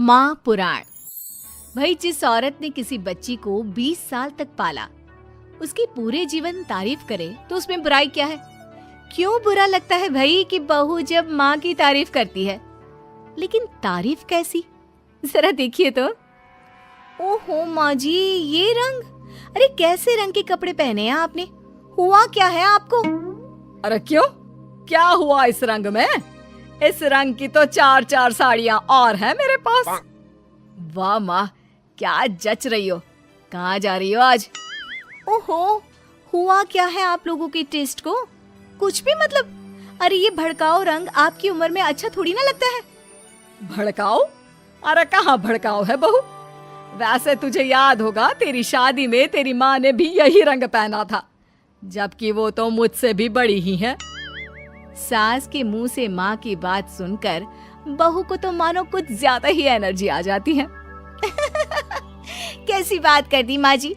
माँ पुराण। भाई, जिस औरत ने किसी बच्ची को 20 साल तक पाला, उसकी पूरे जीवन तारीफ करे तो उसमें बुराई क्या है? क्यों बुरा लगता है भाई कि बहू जब माँ की तारीफ करती है? लेकिन तारीफ कैसी, जरा देखिए तो। ओहो माँ जी, ये रंग! अरे कैसे रंग के कपड़े पहने हैं आपने? हुआ क्या है आपको? अरे क्यों, क्या हुआ इस रंग में? इस रंग की तो 4 साड़ियाँ और हैं मेरे पास। वाह माँ, क्या जच रही हो। कहाँ जा रही हो आज? ओहो, हुआ क्या है आप लोगों के टेस्ट को? कुछ भी मतलब। अरे ये भड़काऊ रंग आपकी उम्र में अच्छा थोड़ी ना लगता है। भड़काओ? अरे कहाँ भड़काओ है बहू। वैसे तुझे याद होगा, तेरी शादी में तेरी माँ ने भी यही रंग पहना था, जबकि वो तो मुझसे भी बड़ी ही है। सास के मुंह से माँ की बात सुनकर बहू को तो मानो कुछ ज्यादा ही एनर्जी आ जाती है। कैसी बात कर दी माँ जी,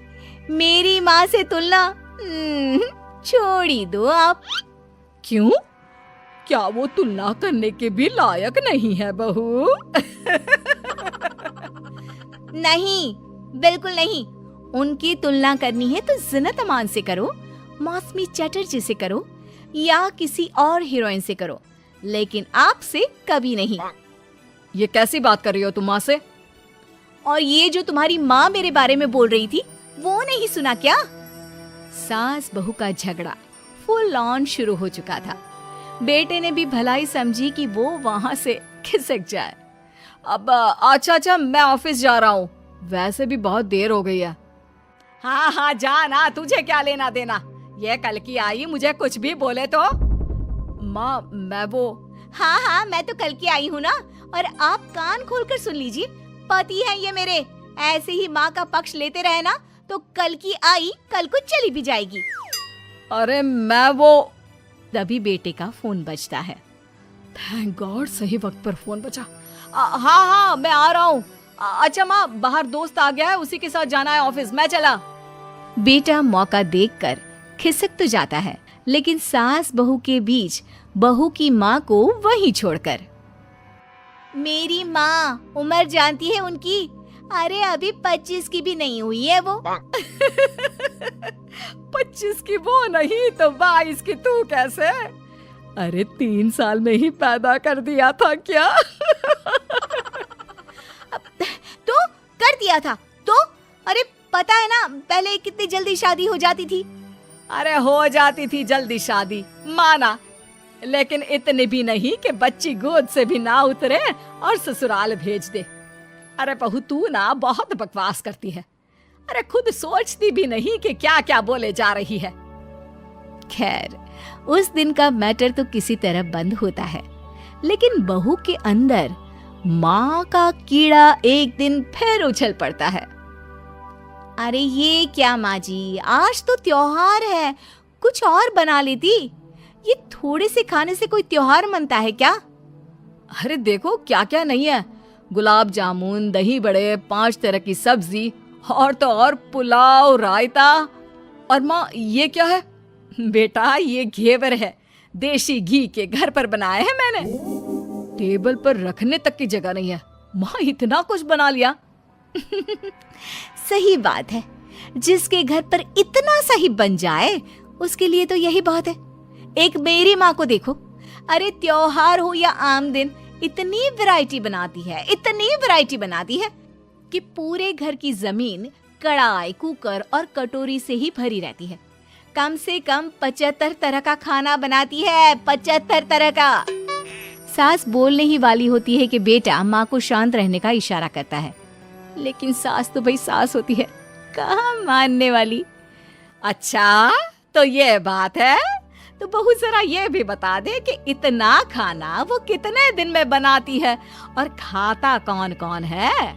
मेरी माँ से तुलना छोड़ ही दो आप। क्यों? क्या वो तुलना करने के भी लायक नहीं है बहू? नहीं, बिल्कुल नहीं। उनकी तुलना करनी है तो ज़ीनत अमान से करो, मौसमी चटर्जी से करो, या किसी और हीरोइन से करो, लेकिन आपसे कभी नहीं। ये कैसी बात कर रही हो तुम माँ से? और ये जो तुम्हारी माँ मेरे बारे में बोल रही थी, वो नहीं सुना क्या? सास बहू का झगड़ा फुल ऑन शुरू हो चुका था। बेटे ने भी भलाई समझी कि वो वहां से खिसक जाए। अब अच्छा, मैं ऑफिस जा रहा हूँ। वैसे भी बहुत देर हो गई है। हाँ, जा ना, तुझे क्या लेना देना। ये कल की आई, मुझे कुछ भी बोले तो। माँ, मैं वो। हाँ, मैं तो कल की आई हूँ ना। और आप कान खोलकर सुन लीजिए, पति है ये मेरे। ऐसे ही माँ का पक्ष लेते रहे ना तो कल की आई कल को चली भी जाएगी। अरे मैं वो। तभी बेटे का फोन बजता है। थैंक गॉड, सही वक्त पर फोन बजा। हाँ, मैं आ रहा हूँ। अच्छा माँ, बाहर दोस्त आ गया है, उसी के साथ जाना है ऑफिस, मैं चला। बेटा मौका देखकर खिसक तो जाता है, लेकिन सास बहू के बीच बहू की माँ को वहीं छोड़कर। मेरी माँ, उम्र जानती है उनकी? अरे अभी 25 की भी नहीं हुई है वो। 25 की वो नहीं तो 22 की तू कैसे? अरे 3 साल में ही पैदा कर दिया था क्या? तो कर दिया था तो? अरे पता है ना, पहले कितनी जल्दी शादी हो जाती थी। अरे हो जाती थी जल्दी शादी, माना, लेकिन इतनी भी नहीं कि बच्ची गोद से भी ना उतरे और ससुराल भेज दे। अरे बहू, तू ना बहुत बकवास करती है। अरे खुद सोचती भी नहीं कि क्या क्या बोले जा रही है। खैर, उस दिन का मैटर तो किसी तरह बंद होता है, लेकिन बहू के अंदर माँ का कीड़ा एक दिन फिर उछल पड़ता है। अरे ये क्या माँ जी, आज तो त्योहार है, कुछ और बना लेती। ये थोड़े से खाने से कोई त्योहार मनता है क्या? अरे देखो क्या क्या नहीं है। गुलाब जामुन, दही बड़े, 5 तरह की सब्जी, और तो और पुलाव, रायता। और माँ, ये क्या है? बेटा, ये घेवर है, देसी घी के घर पर बनाए हैं मैंने। टेबल पर रखने तक की जगह नहीं है। माँ, इतना कुछ बना लिया। सही बात है, जिसके घर पर इतना सही बन जाए उसके लिए तो यही बहुत है। एक मेरी माँ को देखो, अरे त्योहार हो या आम दिन, इतनी वैरायटी बनाती है कि पूरे घर की जमीन कढ़ाई, कुकर और कटोरी से ही भरी रहती है। कम से कम 75 तरह का खाना बनाती है, 75 तरह का। सास बोलने ही वाली होती है कि बेटा माँ को शांत रहने का इशारा करता है, लेकिन सास तो भाई सास होती है, कहाँ मानने वाली। अच्छा, तो ये बात है। तो बहू जरा ये भी बता दे कि इतना खाना वो कितने दिन में बनाती है और खाता कौन कौन है?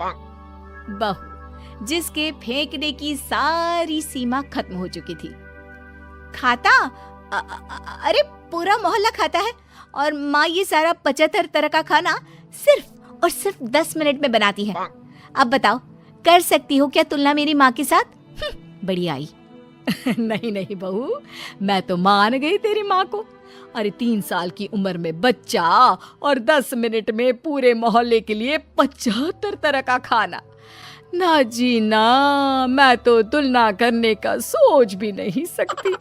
बहू, जिसके फेंकने की सारी सीमा खत्म हो चुकी थी, खाता अरे पूरा मोहल्ला खाता है। और माँ ये सारा 75 तरह का खाना सिर्फ और सिर्फ 10 मिनट में बनाती है। अब बताओ, कर सकती हो क्या तुलना मेरी माँ के साथ? बड़ी आई। नहीं बहू, मैं तो मान गई तेरी माँ को। अरे 3 साल की उम्र में बच्चा और 10 मिनट में पूरे मोहल्ले के लिए 75 तरह का खाना। ना जी ना, मैं तो तुलना करने का सोच भी नहीं सकती।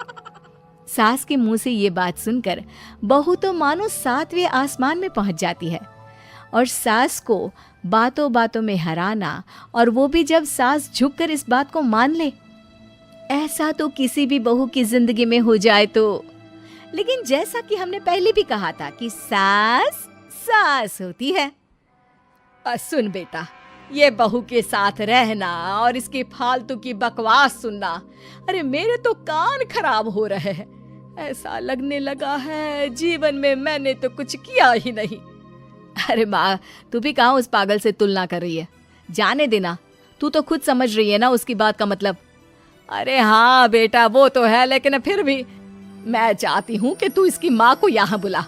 सास के मुंह से ये बात सुनकर बहू तो मानो 7वें आसमान में पहुंच जाती है। और सास को बातों बातों में हराना, और वो भी जब सास झुककर इस बात को मान ले, ऐसा तो किसी भी बहू की जिंदगी में हो जाए तो। लेकिन जैसा कि हमने पहले भी कहा था कि सास सास होती है। सुन बेटा, ये बहू के साथ रहना और इसकी फालतू की बकवास सुनना, अरे मेरे तो कान खराब हो रहे हैं। ऐसा लगने लगा है जीवन में मैंने तो कुछ किया ही नहीं। अरे माँ, तू भी कहाँ उस पागल से तुलना कर रही है? जाने देना, तू तो खुद समझ रही है ना उसकी बात का मतलब। अरे हाँ बेटा, वो तो है, लेकिन फिर भी मैं चाहती हूँ कि तू इसकी माँ को यहाँ बुला।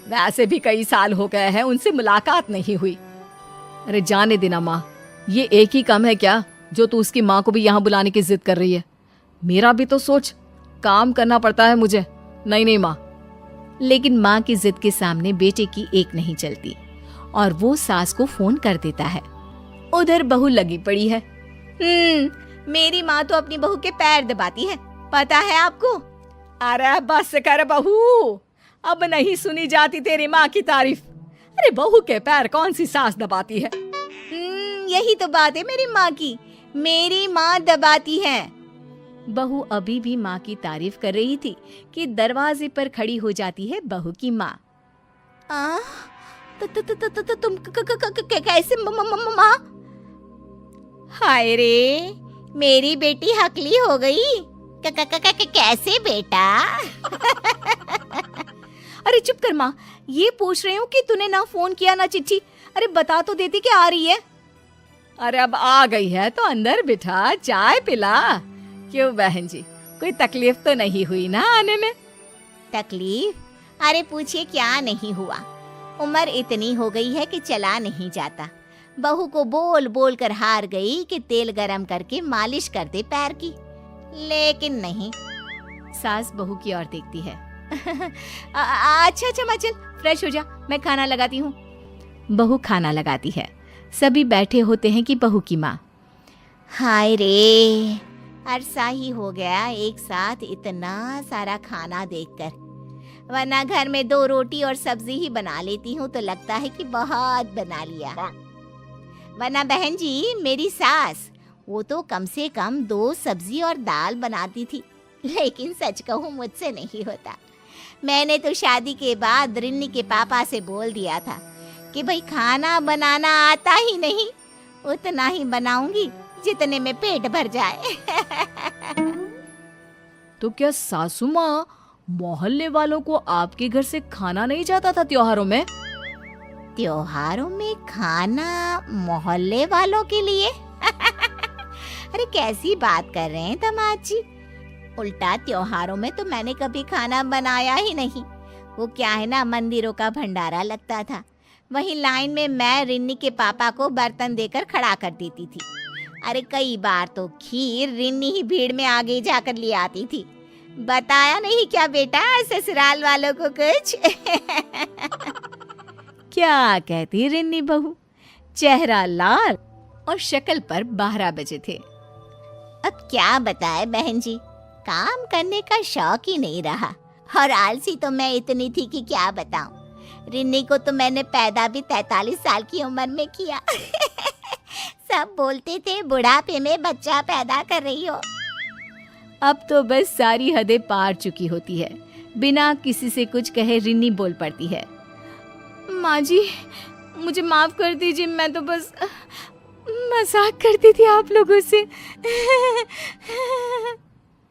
वैसे भी कई साल हो गए हैं उनसे मुलाकात नहीं हुई। अरे जाने देना माँ, ये एक ही काम है क्या जो तू उसकी माँ को भी यहाँ बुलाने की जिद कर रही है? मेरा भी तो सोच, काम करना पड़ता है मुझे। नहीं माँ। लेकिन माँ की जिद के सामने बेटे की एक नहीं चलती और वो सास को फोन कर देता है। उधर बहू लगी पड़ी है। मेरी माँ तो अपनी बहू के पैर दबाती है, पता है आपको? अरे बस कर बहू, अब नहीं सुनी जाती तेरी माँ की तारीफ। अरे बहू के पैर कौन सी सास दबाती है? यही तो बात है मेरी माँ की, मेरी माँ दबाती है। बहू अभी भी माँ की तारीफ कर रही थी कि दरवाजे पर खड़ी हो जाती है बहू की माँ। तुम कैसे माँ? हाय रे, मेरी बेटी हकली हो गई। कैसे बेटा? अरे चुप कर माँ, ये पूछ रही हूँ कि तूने ना फोन किया ना चिट्ठी। अरे बता तो देती कि आ रही है। अरे अब आ गई है तो अंदर बिठा, चाय पिला। क्यों बहन जी, कोई तकलीफ तो नहीं हुई ना आने में? तकलीफ? अरे पूछिए क्या नहीं हुआ। उम्र इतनी हो गई है कि चला नहीं जाता। बहू को बोल बोल कर हार गई कि तेल गरम करके मालिश कर दे पैर की, लेकिन नहीं। सास बहू की ओर देखती है। अच्छा माँ, चल फ्रेश हो जा, मैं खाना लगाती हूँ। बहू खाना लगाती है। सभी बैठे होते हैं कि बहू की माँ। हाय रे, अरसा ही हो गया एक साथ इतना सारा खाना देखकर, वरना घर में 2 रोटी और सब्जी ही बना लेती हूँ तो लगता है कि बहुत बना लिया। वरना बहन जी, मेरी सास वो तो कम से कम 2 सब्जी और दाल बनाती थी, लेकिन सच कहूँ मुझसे नहीं होता। मैंने तो शादी के बाद रिन्नी के पापा से बोल दिया था कि भाई खाना बनाना आता ही नहीं, उतना ही बनाऊंगी जितने में पेट भर जाए। तो क्या सासू माँ, मोहल्ले वालों को आपके घर से खाना नहीं जाता था त्योहारों में? त्योहारों में खाना मोहल्ले वालों के लिए? अरे कैसी बात कर रहे हैं दामाद जी? उल्टा त्योहारों में तो मैंने कभी खाना बनाया ही नहीं। वो क्या है ना, मंदिरों का भंडारा लगता था, वहीं लाइन में मैं रिन्नी के पापा को बर्तन देकर खड़ा कर देती थी। अरे कई बार तो खीर रिन्नी ही भीड़ में आगे जाकर ले आती थी। बताया नहीं क्या बेटा ससुराल वालों को कुछ? क्या कहती रिन्नी बहू? चेहरा लाल और शक्ल पर 12 बजे थे। अब क्या बताए बहन जी, काम करने का शौक ही नहीं रहा, और आलसी तो मैं इतनी थी कि क्या बताऊं। रिन्नी को तो मैंने पैदा भी 43 साल की उम्र में किया। सब बोलते थे बुढ़ापे में बच्चा पैदा कर रही हो। अब तो बस सारी हदें पार चुकी होती है। बिना किसी से कुछ कहे रिन्नी बोल पड़ती है। माँ जी, मुझे माफ कर दीजिए, मैं तो बस मजाक करती थी आप लोगों से।